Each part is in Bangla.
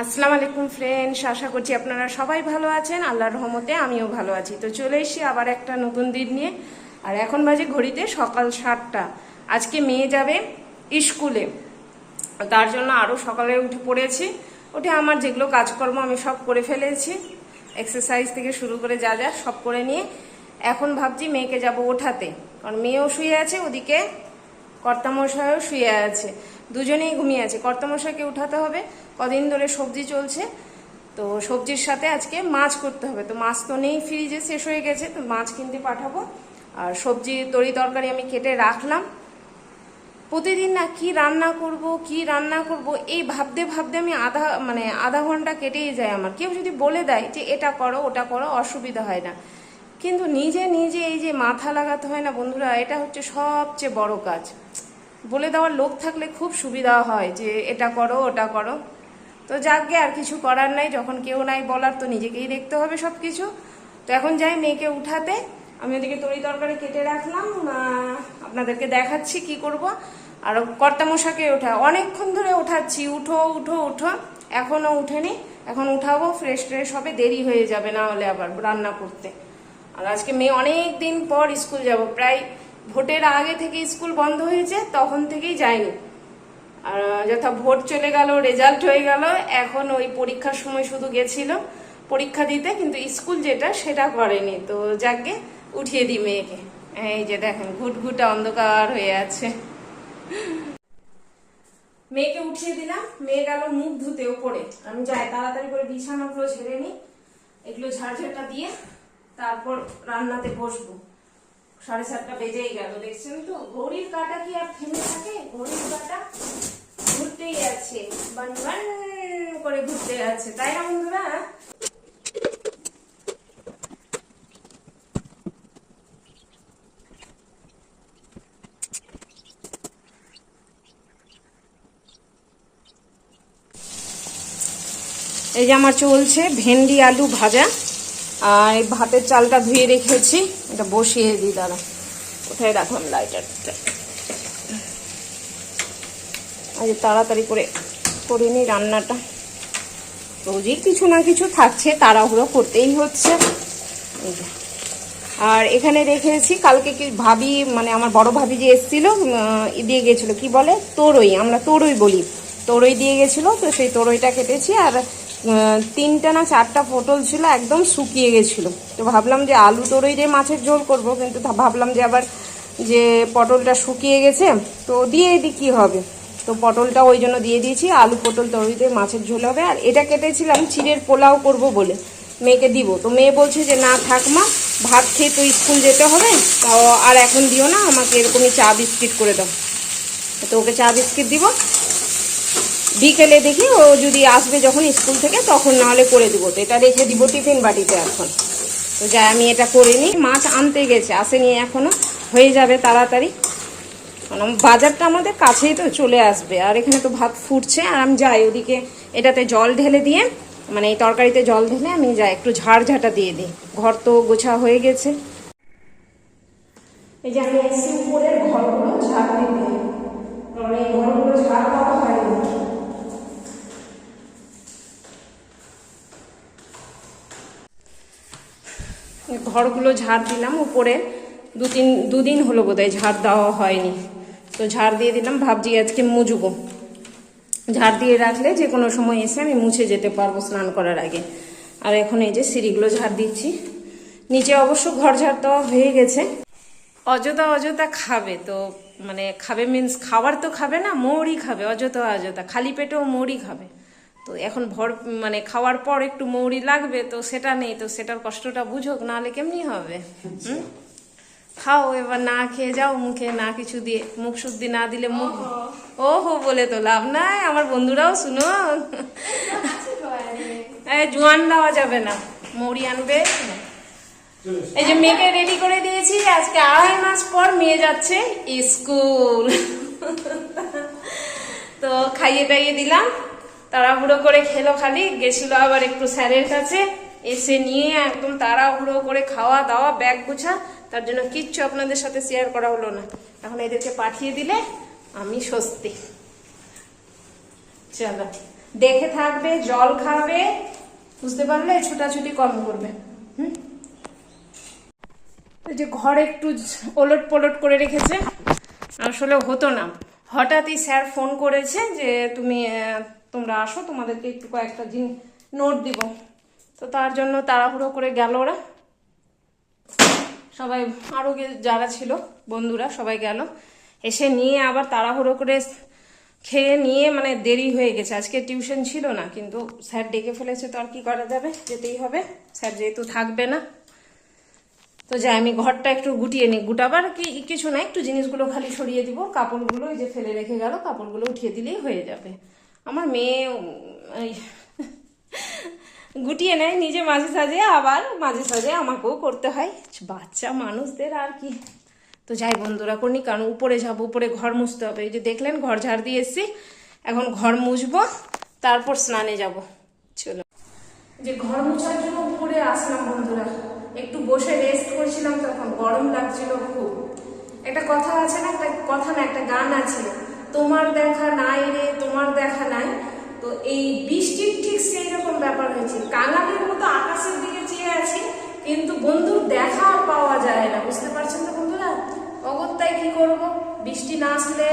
আসসালামু আলাইকুম ফ্রেন্ডস, আশা করছি আপনারা সবাই ভালো আছেন। আল্লাহর রহমতে আমিও ভালো আছি। তো চলে এসেছি আবার একটা নতুন দিন নিয়ে। আর এখন বাজে ঘড়িতে সকাল 7টা। আজকে মেয়ে যাবে স্কুলে, তার জন্য আরও সকালে উঠে পড়েছি। উঠে আমার যেগুলো কাজকর্ম আমি সব করে ফেলেছি, এক্সারসাইজ থেকে শুরু করে যা যা সব করে নিয়ে এখন ভাবছি মেয়েকে যাব ওঠাতে, কারণ মেয়েও শুয়ে আছে, ওদিকে কর্তামশাইও শুয়ে আছে, দুজনেই ঘুমিয়ে আছে। কর্তামশাইকে উঠাতে হবে, কদিন ধরে সবজি চলছে, তো সবজির সাথে আজকে মাছ করতে হবে। তো মাছ তো নেই, ফ্রিজে শেষ হয়ে গেছে, তো মাছ কিনতে পাঠাবো। আর সবজি তরি তরকারি আমি কেটে রাখলাম। প্রতিদিন না কি রান্না করব এই ভাবতে ভাবতে আমি আধা ঘন্টা কেটেই যায় আমার। কেউ যদি বলে দেয় যে এটা করো ওটা করো, অসুবিধা হয় না, কিন্তু নিজে নিজে এই যে মাথা লাগাতে হয় না বন্ধুরা, এটা হচ্ছে সবচেয়ে বড় কাজ। বলে দেওয়ার লোক থাকলে খুব সুবিধা হয় যে এটা করো ওটা করো। তো যাকগে, আর কিছু করার নাই, যখন কেউ নাই বলার তো নিজেকেই দেখতে হবে সব কিছু। তো এখন যাই মেয়েকে উঠাতে। আমি ওদিকে তরি তরকারি কেটে রাখলাম, আপনাদেরকে দেখাচ্ছি কি করব। আর কর্তামশাকে অনেকক্ষণ ধরে ওঠাচ্ছি, উঠো উঠো উঠো, এখনও উঠেনি। এখন উঠাবো, ফ্রেশ ট্রেশ হবে, দেরি হয়ে যাবে না হলে আবার রান্না করতে। আর আজকে মেয়ে অনেক দিন পর স্কুল যাব, প্রায় ভোটের আগে থেকে স্কুল বন্ধ হয়েছে, তখন থেকেই যায়নি। আর যথা ভোট চলে গেল, রেজাল্ট হয়ে গেল, এখন ওই পরীক্ষার সময় শুধু গেছিল পরীক্ষা দিতে, কিন্তু স্কুল যেটা সেটা করেনি। তো যাকে উঠিয়ে দিই মেয়েকে। এই যে দেখেন ঘুটঘুটা অন্ধকার হয়ে আছে। মেয়েকে উঠিয়ে দিলাম, মেয়ে গেল মুখ ধুতে ওপরে। আমি যাই তাড়াতাড়ি করে বিছানাগুলো ঝেড়ে নিই, এগুলো ঝাড়ঝাড়টা দিয়ে তারপর রান্নাতে বসবো। 7:30 বেজেই গেল, দেখছেন তো ঘড়ির কাঁটা কি আর থেমে থাকে? ঘড়ির কাঁটা ঘুরতেই আছে, বান বান করে ঘুরতে আছে, তাই না বন্ধুরা? এই যে আমার চলছে ভেন্ডি আলু ভাজা, আর এই ভাতের চালটা ধুয়ে রেখেছি, এটা বসিয়ে দিই। দাঁড়া, কোথায় রাখলাম লাইটারটা? আজ তাড়াতাড়ি করে নিই রান্নাটা। রোজই কিছু না কিছু থাকছে, তাড়াহুড়ো করতেই হচ্ছে। আর এখানে রেখেছি কালকে কি ভাবি, আমার বড় ভাবি যে এসেছিল, দিয়ে গেছিল কি বলে তরই, আমরা তরই বলি, তরই দিয়ে গেছিল। তো সেই তরইটা কেটেছি। আর 3টা না 4টা পটল ছিল, একদম শুকিয়ে গেছিল। তো ভাবলাম যে আলু তরই দিয়ে মাছের ঝোল করব, কিন্তু ভাবলাম যে আবার যে পটলটা শুকিয়ে গেছে তো দিয়ে দিই কি হবে। তো পটলটা ওই জন্য দিয়ে দিয়েছি, আলু পটল তরই দিয়ে মাছের ঝোল হবে। আর এটা কেটেছিলাম চিড়ের পোলাও করব বলে, মেয়েকে দিব। তো মেয়ে বলছে যে না থাক মা, ভাত খেয়ে তো স্কুল যেতে হবে, তাও আর এখন দিও না, আমাকে এরকমই চা বিস্কিট করে দাও। তো ওকে চা বিস্কিট দিব, বিকেলে দেখি ও যদি আসবে যখন স্কুল থেকে তখন নাহলে করে দিব। তো এটা রেখে দিব টিফিন বাটিতে এখন। তো যাই আমি এটা করে নিই। মাছ আনতে গেছে, আসেনি এখনো, হয়ে যাবে তাড়াতাড়ি, কারণ বাজারটা আমাদের কাছেই, তো চলে আসবে। আর এখানে তো ভাত ফুটছে, আর আমি যাই ওদিকে এটাতে জল ঢেলে দিয়ে, এই তরকারিতে জল ঢেলে আমি যাই একটু ঝাড়ঝাঁটা দিয়ে দিই। ঘর তো গোছা হয়ে গেছে। এই যে আমি এসে উপরের ঘরগুলো ঝাড় দিতে, কারণ এই ঘরগুলো ঝাড় দেওয়া হয়নি। ঘরগুলো ঝাড় দিলাম উপরে, দুদিন হলো বোধহয় ঝাড় দেওয়া হয়নি। তো ঝাড় দিয়ে দিলাম, ভাবছি আজকে মুছবো। ঝাড় দিয়ে রাখলে যে কোনো সময় এসে আমি মুছে যেতে পারবো স্নান করার আগে। আর এখন এই যে সিঁড়িগুলো ঝাড় দিচ্ছি। নিচে অবশ্য ঘর ঝাড় দেওয়া হয়ে গেছে। অযথা খাবে তো, খাবে মিন্স খাবার তো খাবে না, মৌরি খাবে অযথা, খালি পেটেও মৌরি খাবে। তো এখন খাওয়ার পর একটু মৌরি লাগবে, তো সেটা নেই, তো সেটার কষ্টটা বুঝুক, নাহলে কেমনি হবে। খাও এবার, না খেয়ে যাও, মুখে না কিছু দিয়ে, মুখ শুদ্ধি না দিলে মুখ ওহো বলে তো লাভ নাই। আমার বন্ধুরাও শুনো, জোয়ান দেওয়া যাবে না, মৌরি আনবে। এই যে মেয়েকে রেডি করে দিয়েছি, আজকে 2.5 মাস পর মেয়ে যাচ্ছে স্কুল। তো খাইয়ে টাইয়ে দিলাম, তাড়াহুড়ো করে খেলো, খালি গেছিল আবার একটু স্যারের কাছে, এসে নিয়ে একদম তাড়াহুড়ো করে খাওয়া দাওয়া ব্যাগ গুছা, তার জন্য কিচ্ছু আপনাদের সাথে শেয়ার করা হলো না। এখন এদেরকে পাঠিয়ে দিলে আমি স্বস্তি। চলো দেখে থাকবে, জল খাবে, বুঝতে পারলে? ছুটাছুটি কম করবে। যে ঘর একটু ওলট পলট করে রেখেছে, আসলে হতো না। হঠাৎই স্যার ফোন করেছে যে তোমরা আসো, তোমাদেরকে একটু কয়েকটা নোট দিব। তো তার জন্য তাড়াহুড়ো করে গেল ওরা সবাই, আরও যারা ছিল বন্ধুরা সবাই গেল, এসে নিয়ে আবার তাড়াহুড়ো করে খেয়ে নিয়ে, মানে দেরি হয়ে গেছে। আজকে টিউশন ছিল না, কিন্তু স্যার ডেকে ফেলেছে, তো আর কি করা যাবে, যেতেই হবে। স্যার যেহেতু থাকবে না, তো যাই আমি ঘরটা একটু গুটিয়ে নিই। গুটাবার কিছু না, একটু জিনিসগুলো খালি সরিয়ে দিব, কাপড়গুলো এই যে ফেলে রেখে গেল, কাপড়গুলো উঠিয়ে দিলেই হয়ে যাবে। আমার মেয়ে গুটিয়ে নেয় নিজে মাঝে সাঝে, আবার মাঝে সাঝে আমাকেও করতে হয়, বাচ্চা মানুষদের আর কি। তো যাই বন্ধুরা করি, কারণ উপরে যাবো, উপরে ঘর মুছতে হবে। এই যে দেখলেন ঘর ঝাড় দিয়ে এসছি, এখন ঘর মুছবো, তারপর স্নানে যাব। চলো, যে ঘর মুছার জন্য উপরে আসলাম বন্ধুরা, একটু বসে রেস্ট করছিলাম, তখন গরম লাগছিল খুব। একটা কথা আছে না, একটা কথা না, একটা গান আছে, তোমার দেখা নাই রে, তোমার দেখা নাই। তো এই বৃষ্টির ঠিক সেই রকম ব্যাপার হয়েছে, কাঙালির মতো আকাশের দিকে চেয়ে আছি, কিন্তু বন্ধুর দেখা পাওয়া যায় না, বুঝতে পারছেন তো বন্ধুরা? অগত্যায় কি করব, বৃষ্টি না আসলে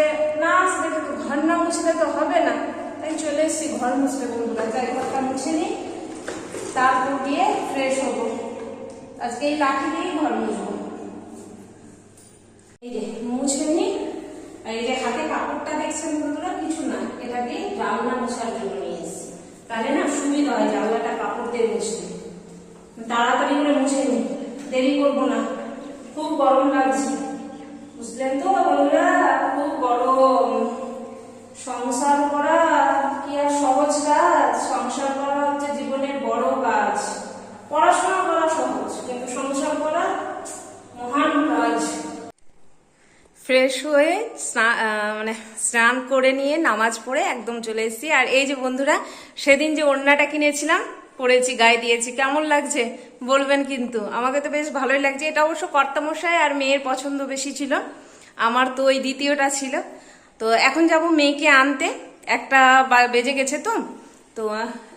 কিন্তু ঘর না মুছলে তো হবে না, তাই চলে এসেছি ঘর মুছলে বন্ধুরা। যাই ঘরটা মুছে নিই, তারপর গিয়ে ফ্রেশ হবো। আজকে এই লাঠি দিয়েই ঘর মুছবো। এই যে মুছে নিই, আর এই যে হাতে কাপড়টা দেখছেন বন্ধুরা, কিছু না, এটাকে জানলা মোছার জন্য নিয়ে এসেছি, তাহলে না সুবিধা হয় জানলাটা কাপড় দিয়ে মুছতে। তাড়াতাড়ি করে মুছে নিই, দেরি করবো না, খুব গরম লাগছে, বুঝলেন তো বন্ধুরা? খুব গরম। সংসার করা কি আর সহজ কাজ? সংসার করা হচ্ছে জীবনের বড় কাজ। পড়াশোনা করা সহজ, কিন্তু সংসার করা মহান কাজ। ফ্রেশ হয়ে স্নান করে নিয়ে নামাজ পড়ে একদম চলে এসেছি। আর এই যে বন্ধুরা, সেদিন যে ওড়নাটা কিনেছিলাম, পরেছি, গায়ে দিয়েছি, কেমন লাগছে বলবেন কিন্তু। আমাকে তো বেশ ভালোই লাগছে। এটা অবশ্য কর্তামশাই আর মেয়ের পছন্দ বেশি ছিল, আমার তো ওই দ্বিতীয়টা ছিল। তো এখন যাব মেয়েকে আনতে, 1টা বেজে গেছে, তো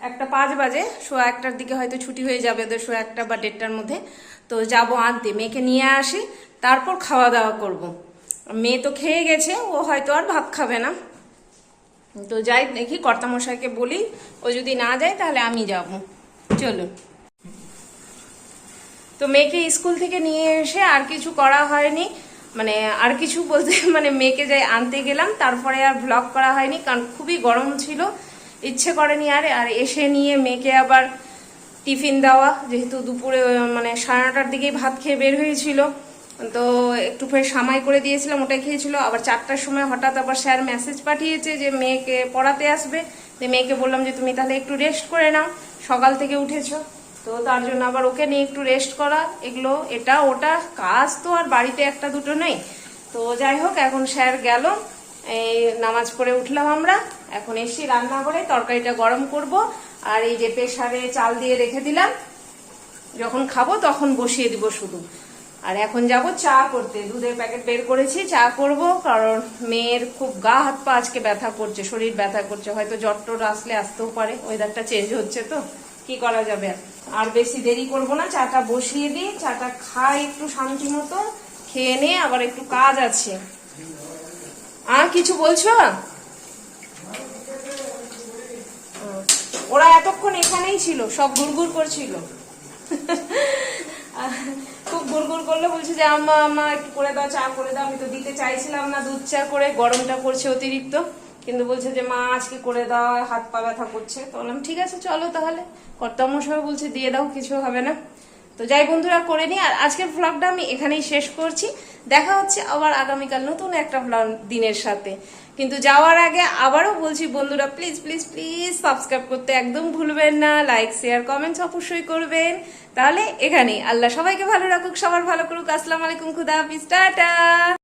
1:05 বাজে, 1:15টার দিকে হয়তো ছুটি হয়ে যাবে ওদের, 1:15 বা 1:30টার মধ্যে। তো যাব আনতে, মেয়েকে নিয়ে আসি, তারপর খাওয়া দাওয়া করব। মেয়ে তো খেয়ে গেছে, ও হয়তো আর ভাত খাবে না। তো যাই দেখি, কর্তামশাইকে বলি, ও যদি না যায় তাহলে আমি যাব। চলুন। তো মেয়েকে স্কুল থেকে নিয়ে এসে আর কিছু করা হয়নি, মানে আর কিছু বলতে মেয়েকে যাই আনতে গেলাম, তারপরে আর ব্লগ করা হয়নি, কারণ খুবই গরম ছিল, ইচ্ছে করেনি। আর এসে নিয়ে মেয়েকে আবার টিফিন দেওয়া, যেহেতু দুপুরে 9:30টার দিকেই ভাত খেয়ে বের হয়েছিল, তো একটু ফের সামাই করে দিয়েছিলাম, ওটাই খেয়েছিল। আবার 4টার সময় হঠাৎ আবার স্যার মেসেজ পাঠিয়েছে যে মেয়েকে পড়াতে আসবে। তো মেয়েকে বললাম যে তুমি তাহলে একটু রেস্ট করে নাও, সকাল থেকে উঠেছো, তো তার জন্য আবার ওকে নিয়ে একটু রেস্ট করা, এগুলো এটা ওটা কাজ তো আর বাড়িতে একটা দুটো নেই। তো যাই হোক, এখন স্যার গেল, এই নামাজ পড়ে উঠলাম আমরা, এখন এসে রান্নাঘরে তরকারিটা গরম করব। আর এই যে প্রেসারে চাল দিয়ে রেখে দিলাম, যখন খাবো তখন বসিয়ে দিব শুধু। আর এখন যাব চা করতে, দুধের প্যাকেট বের করেছি, চা করব, কারণ মেয়ের খুব গা হাত পা আজকে ব্যথা করছে, শরীর ব্যথা করছে, হয়তো জ্বর টর আসতেও পারে, ওয়েদারটা চেঞ্জ হচ্ছে, তো কি করা যাবে। আর বেশি দেরি করব না, চাটা বসিয়ে দিই, চাটা খাই একটু শান্তি মতো, খেয়ে নিয়ে আবার একটু কাজ আছে। আর কিছু বলছো? ওরা এতক্ষণ এখানেই ছিল, সব গুড়গুড় করছিল, খুব গুড়গুড় করলো, বলছে যে আম্মা একটু করে দাও, চা করে দাও। আমি তো দিতে চাইছিলাম না দুধ চা করে, গরমটা পড়ছে অতিরিক্ত, কিন্তু বলছে যে মা আজকে করে দাও, হাত পা ব্যথা করছে। তো বললাম ঠিক আছে চলো তাহলে, কর্তামশাই বলছে দিয়ে দাও, কিছু হবে না। তো যাই বন্ধুরা, করে নি। আর আজকের ভ্লগটা আমি এখানেই শেষ করছি, দেখা হচ্ছে আবার আগামীকাল নতুন একটা দিনের সাথে। কিন্তু যাওয়ার আগে আবারও বলছি বন্ধুরা, প্লিজ প্লিজ প্লিজ সাবস্ক্রাইব করতে একদম ভুলবেন না, লাইক শেয়ার কমেন্টস অবশ্যই করবেন। তাহলে এখানেই, আল্লাহ সবাইকে ভালো রাখুক, সবার ভালো করুক। আসসালামু আলাইকুম, খুদা হাফিজ, টাটা।